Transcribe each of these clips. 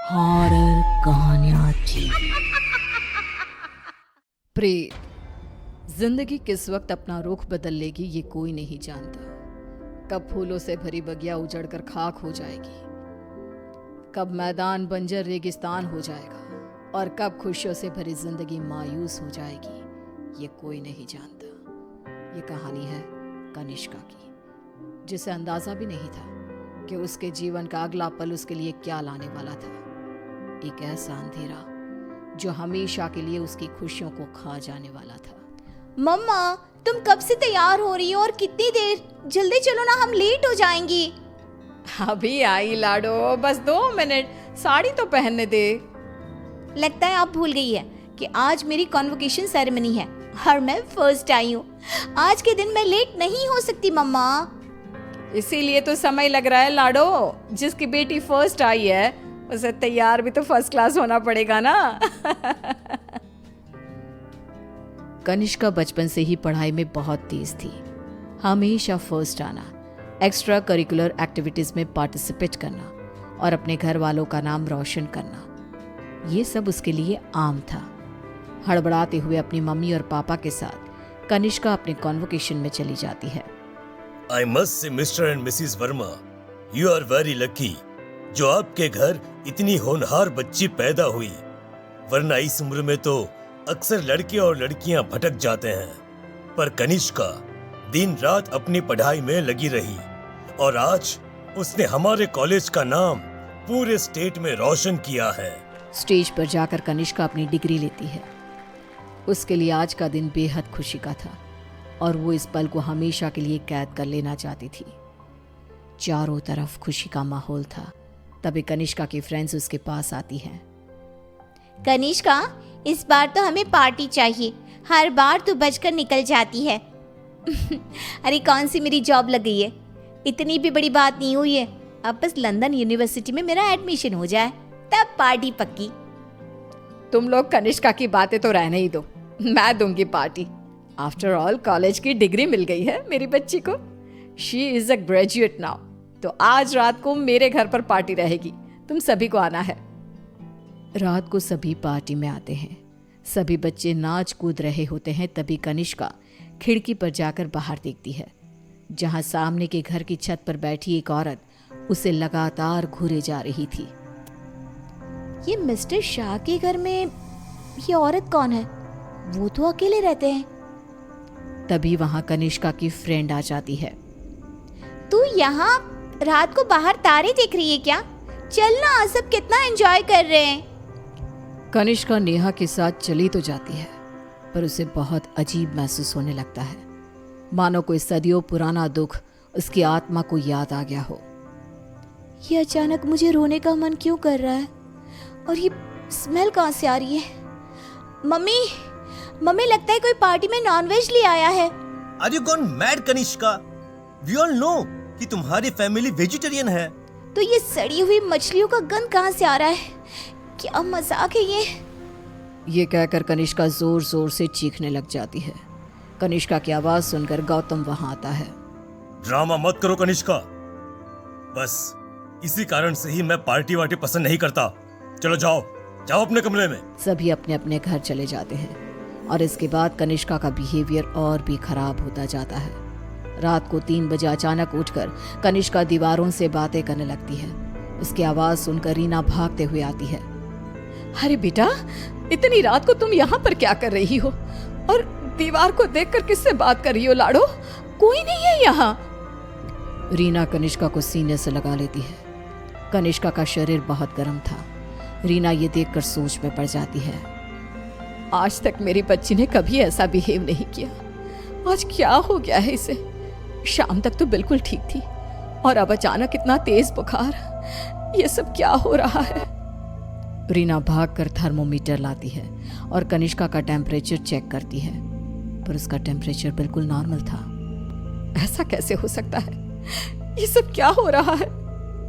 Horror कहानियां थी। प्रेत। जिंदगी किस वक्त अपना रुख बदल लेगी ये कोई नहीं जानता। कब फूलों से भरी बगिया उजड़कर खाक हो जाएगी, कब मैदान बंजर रेगिस्तान हो जाएगा और कब खुशियों से भरी जिंदगी मायूस हो जाएगी, ये कोई नहीं जानता। ये कहानी है कनिष्का की, जिसे अंदाजा भी नहीं था कि उसके जीवन का अगला पल उसके लिए क्या लाने वाला था। एक ऐसा अंधेरा जो हमेशा के लिए उसकी खुशियों को खा जाने वाला था। मम्मा, तुम कब से तैयार हो रही हो और कितनी देर? जल्दी चलो ना, हम लेट हो जाएंगे। अभी आई लाडो, बस 2 मिनट, साड़ी तो पहनने दे। लगता है आप भूल गई है कि आज मेरी कॉन्वोकेशन सेरेमनी है और मैं फर्स्ट आई हूँ। आज के दिन मैं लेट नहीं हो सकती मम्मा। इसीलिए तो समय लग रहा है लाडो। जिसकी बेटी फर्स्ट आई है उसे तैयार भी तो फर्स्ट क्लास होना पड़ेगा ना। कनिष्का बचपन से ही पढ़ाई में बहुत तेज थी। हमेशा फर्स्ट आना, एक्स्ट्रा करिकुलर एक्टिविटीज में पार्टिसिपेट करना और अपने घर वालों का नाम रोशन करना, ये सब उसके लिए आम था। हड़बड़ाते हुए अपनी मम्मी और पापा के साथ कनिष्का अपने कॉन्वोकेशन में चली जाती है। I must say, Mr. and Mrs. Verma, you are very lucky जो आपके घर इतनी होनहार बच्ची पैदा हुई, वरना इस उम्र में तो अक्सर लड़के और लड़कियां भटक जाते हैं। पर कनिष्का दिन रात अपनी पढ़ाई में लगी रही और आज उसने हमारे कॉलेज का नाम पूरे स्टेट में रोशन किया है। स्टेज पर जाकर कनिष्का अपनी डिग्री लेती है। उसके लिए आज का दिन बेहद खुशी का था और वो इस पल को हमेशा के लिए कैद कर लेना चाहती थी। चारों तरफ खुशी का माहौल था। तभी कनिष्का की फ्रेंड्स उसके पास आती हैं। कनिष्का, इस बार तो हमें पार्टी चाहिए। हर बार तू बचकर निकल जाती है। अरे कौन सी मेरी जॉब लग गई है, इतनी भी बड़ी बात नहीं हुई है। अब बस लंदन यूनिवर्सिटी में मेरा एडमिशन हो जाए, तब पार्टी पक्की। तुम लोग कनिष्का की बातें तो रहने ही दो, मैं दूंगी पार्टी। आफ्टर ऑल कॉलेज की डिग्री मिल गई है मेरी बच्ची को। She is a graduate now. तो आज रात को मेरे घर पर पार्टी रहेगी, तुम सभी को आना है। रात को सभी पार्टी में आते हैं। सभी बच्चे नाच कूद रहे होते हैं। तभी कनिष्का खिड़की पर जाकर बाहर देखती है, जहां सामने के घर की छत पर बैठी एक औरत उसे लगातार घूरे जा रही थी। ये मिस्टर शाह के घर में ये औरत कौन है? वो तो अकेले रहते हैं। तभी वहां कनिष्का की फ्रेंड आ जाती है। तू यहाँ रात को बाहर तारे देख रही है क्या? चल ना, सब कितना एंजॉय कर रहे हैं। कनिष्का नेहा के साथ चली तो जाती है, पर उसे बहुत अजीब महसूस होने लगता है, मानो कोई सदियों पुराना दुख उसकी आत्मा को याद आ गया हो। ये अचानक मुझे रोने का मन क्यों कर रहा है? और ये स्मेल कहाँ से आ रही है? मम्मी, मम्मी लगता है कोई पार्टी में नॉनवेज ले आया है। Are you gone mad, Kanishka? We all know कि तुम्हारी फैमिली वेजिटेरियन है। तो ये सड़ी हुई मछलियों का गंध कहाँ से आ रहा है? क्या मजाक है ये कहकर कनिष्का जोर जोर से चीखने लग जाती है। कनिष्का की आवाज सुनकर गौतम वहां आता है। ड्रामा मत करो कनिष्का, बस इसी कारण से ही मैं पार्टी वार्टी पसंद नहीं करता। चलो जाओ जाओ अपने कमरे में। सभी अपने अपने घर चले जाते हैं और इसके बाद कनिष्का का बिहेवियर और भी खराब होता जाता है। रात को 3 बजे अचानक उठकर कनिष्का दीवारों से बातें करने लगती है। उसकी आवाज सुनकर रीना भागते हुए आती है। अरे बेटा, इतनी रात को तुम यहाँ पर क्या कर रही हो? और दीवार को देखकर किससे बात कर रही हो लाडो? कोई नहीं है यहाँ। रीना कनिष्का को सीने से लगा लेती है। कनिष्का का शरीर बहुत गर्म था। रीना ये देखकर सोच में पड़ जाती है। आज तक मेरी बच्ची ने कभी ऐसा बिहेव नहीं किया, आज क्या हो गया है इसे? शाम तक तो बिल्कुल ठीक थी और अब अचानक इतना तेज बुखार। ये सब क्या हो रहा है? रीना भागकर थर्मोमीटर लाती है और कनिष्का का टेम्परेचर चेक करती है, पर उसका टेम्परेचर बिल्कुल नॉर्मल था। ऐसा कैसे हो सकता है? ये सब क्या हो रहा है?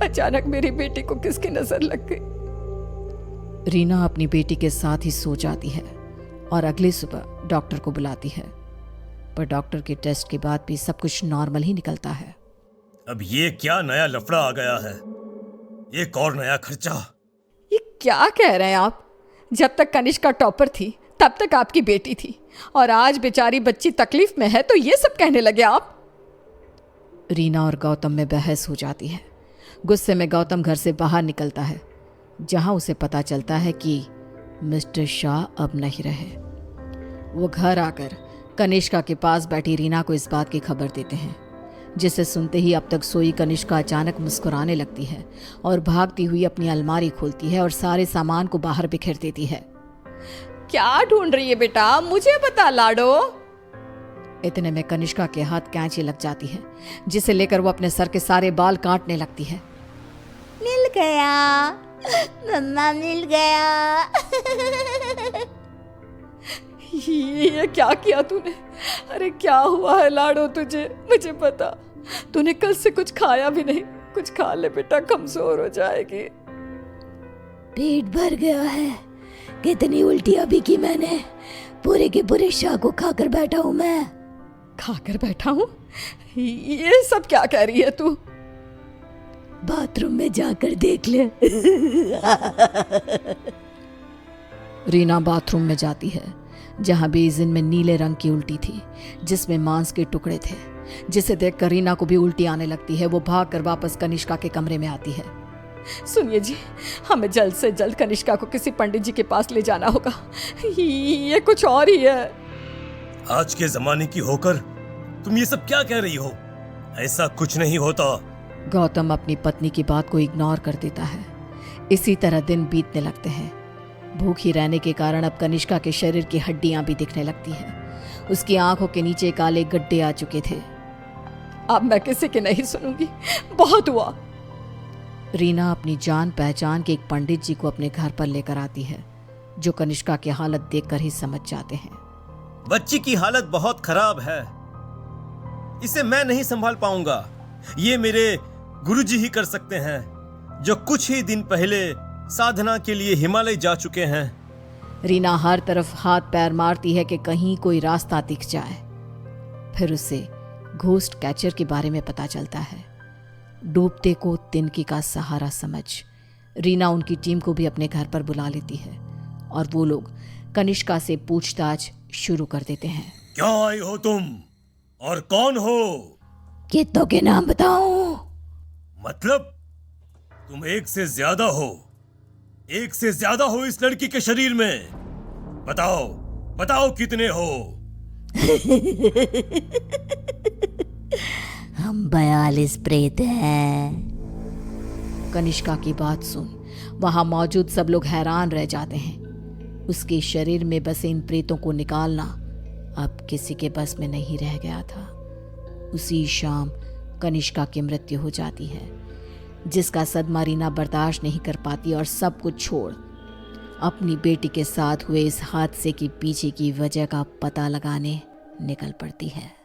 अचानक मेरी बेटी को किसकी नजर लग गई? रीना अपनी बेटी के साथ ही सो जाती है और अगली सुबह डॉक्टर को बुलाती है, पर डॉक्टर के टेस्ट के बाद भी सब कुछ नॉर्मल ही निकलता है। अब ये क्या नया लफड़ा आ गया है? एक और नया खर्चा। ये क्या कह रहे हैं आप? जब तक कनिष्का टॉपर थी तब तक आपकी बेटी थी, और आज बेचारी बच्ची तकलीफ में है तो ये सब कहने लगे आप? रीना और गौतम में बहस हो जाती है। गुस्से में गौतम घर से बाहर निकलता है, जहां उसे पता चलता है कि मिस्टर शाह अब नहीं रहे। वो घर आकर कनिष्का के पास बैठी रीना को इस बात की खबर देते हैं, जिसे सुनते ही अब तक सोई कनिष्का अचानक मुस्कुराने लगती है और भागती हुई अपनी अलमारी खोलती है और सारे सामान को बाहर बिखेर देती है। क्या ढूंढ रही है बेटा, मुझे बता लाडो। इतने में कनिष्का के हाथ कैंची लग जाती है, जिसे लेकर वो अपने सर के सारे बाल काटने लगती है। मिल गया मम्मा, मिल गया। ये क्या किया तूने? अरे क्या हुआ है लाडो तुझे? मुझे पता, तूने कल से कुछ खाया भी नहीं। कुछ खा ले बेटा, कमजोर हो जाएगी। पेट भर गया है। कितनी उल्टियां भी की मैंने। पूरे के पूरे शाह को खाकर बैठा हूं मैं। खाकर बैठा हूं? ये सब क्या कह रही है तू? बाथरूम में जाकर देख ले। रीना बाथरूम में जाती है, जहां बेसिन में नीले रंग की उल्टी थी, जिसमें मांस के टुकड़े थे, जिसे देखकर रीना को भी उल्टी आने लगती है। वो भागकर वापस कनिष्का के कमरे में आती है। सुनिए जी, हमें जल्द से जल्द कनिष्का को किसी पंडित जी के पास ले जाना होगा। ये कुछ और ही है। आज के जमाने की होकर तुम ये सब क्या कह रही हो? ऐसा कुछ नहीं होता। गौतम अपनी पत्नी की बात को इग्नोर कर देता है। इसी तरह दिन बीतने लगते हैं। भूखी रहने के कारण अब कनिष्का के शरीर की हड्डियां भी दिखने लगती हैं। उसकी आंखों के नीचे काले गड्ढे आ चुके थे। अब मैं किसी की नहीं सुनूंगी, बहुत हुआ। रीना अपनी जान पहचान के एक पंडित जी को अपने घर पर लेकर आती है, जो कनिष्का की हालत देखकर ही समझ जाते हैं। बच्ची की हालत बहुत खराब है, इसे मैं नहीं संभाल पाऊंगा। ये मेरे गुरुजी ही कर सकते हैं, जो कुछ ही दिन पहले साधना के लिए हिमालय जा चुके हैं। रीना हर तरफ हाथ पैर मारती है कि कहीं कोई रास्ता दिख जाए। फिर उसे घोस्ट कैचर के बारे में पता चलता है। डूबते को तिनकी का सहारा समझ रीना उनकी टीम को भी अपने घर पर बुला लेती है, और वो लोग कनिष्का से पूछताछ शुरू कर देते हैं। क्या आई हो तुम और कौन हो? कितनों के नाम बताऊं? मतलब तुम एक से ज्यादा हो। एक से ज्यादा हो इस लड़की के शरीर में। बताओ बताओ कितने हो? हम 42 प्रेत हैं। कनिष्का की बात सुन वहां मौजूद सब लोग हैरान रह जाते हैं। उसके शरीर में बसे इन प्रेतों को निकालना अब किसी के बस में नहीं रह गया था। उसी शाम कनिष्का की मृत्यु हो जाती है, जिसका सदमा रीना बर्दाश्त नहीं कर पाती और सब कुछ छोड़ अपनी बेटी के साथ हुए इस हादसे के पीछे की वजह का पता लगाने निकल पड़ती है।